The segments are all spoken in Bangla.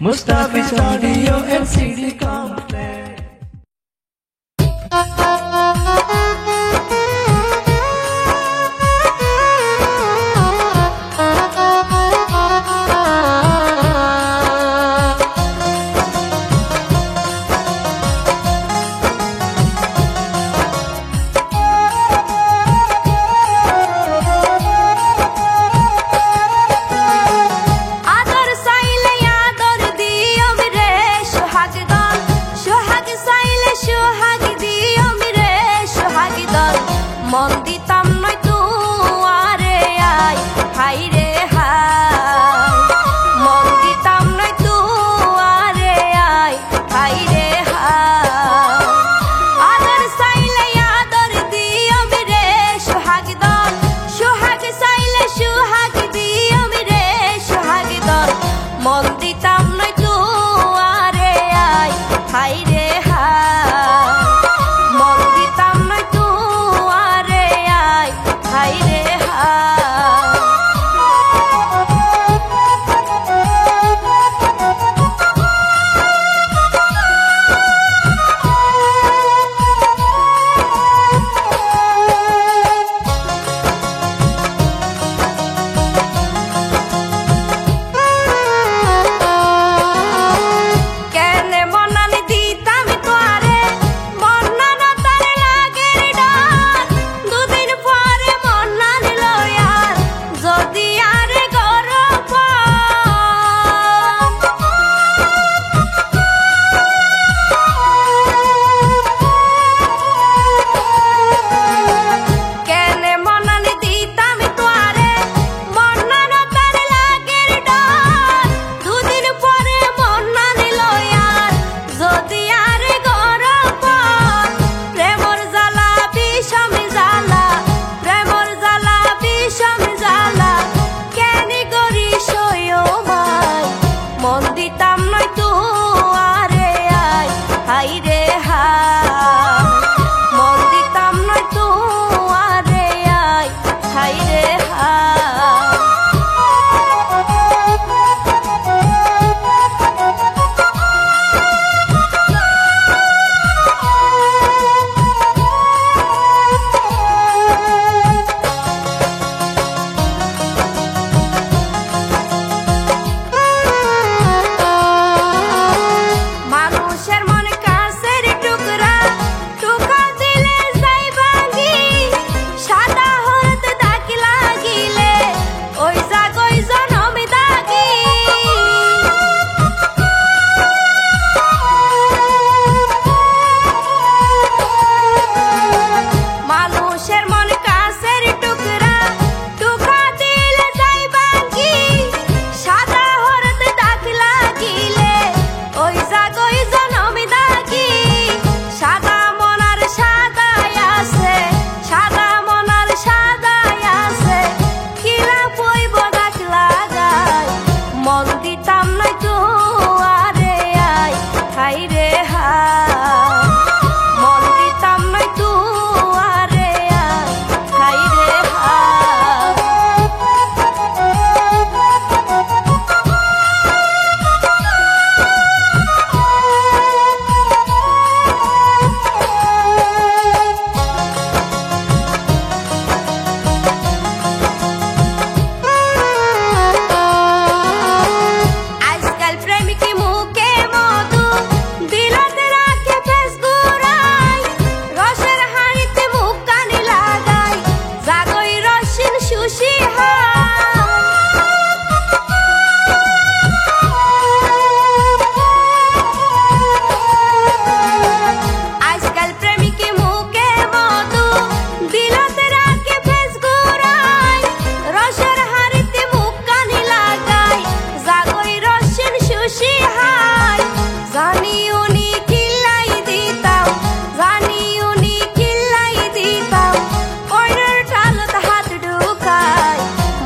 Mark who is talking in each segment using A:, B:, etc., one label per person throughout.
A: Mustafi's Audio and CD Complex.
B: মন দিতাম নয় তুয়ারে আয় হাই রে হাই মন দিতাম নয় তুয়ারে আয় হাই রে হাই আদর চাইলে আদর দিয়ম রে সোহাগ দল সোহাগ চাইলে সোহাগ দিয়ম রে সোহাগ দল মন দিতাম নয় তুয়ারে আয় হাই রে হাই মন দিতাম নয় হাই রে মন দিতাম নয় তুয়ারে আয় হাই রে হাই মন দিতাম নয় তুয়ারে আয় হাই রে মন দিতাম নয় তুয়ারে আয় হাই রে হাই মন দিতাম নয় তুয়ারে আয় হাই রে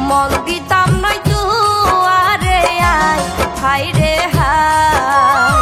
B: মন দিতাম নয় তুয়ারে আয় হাই রে হাই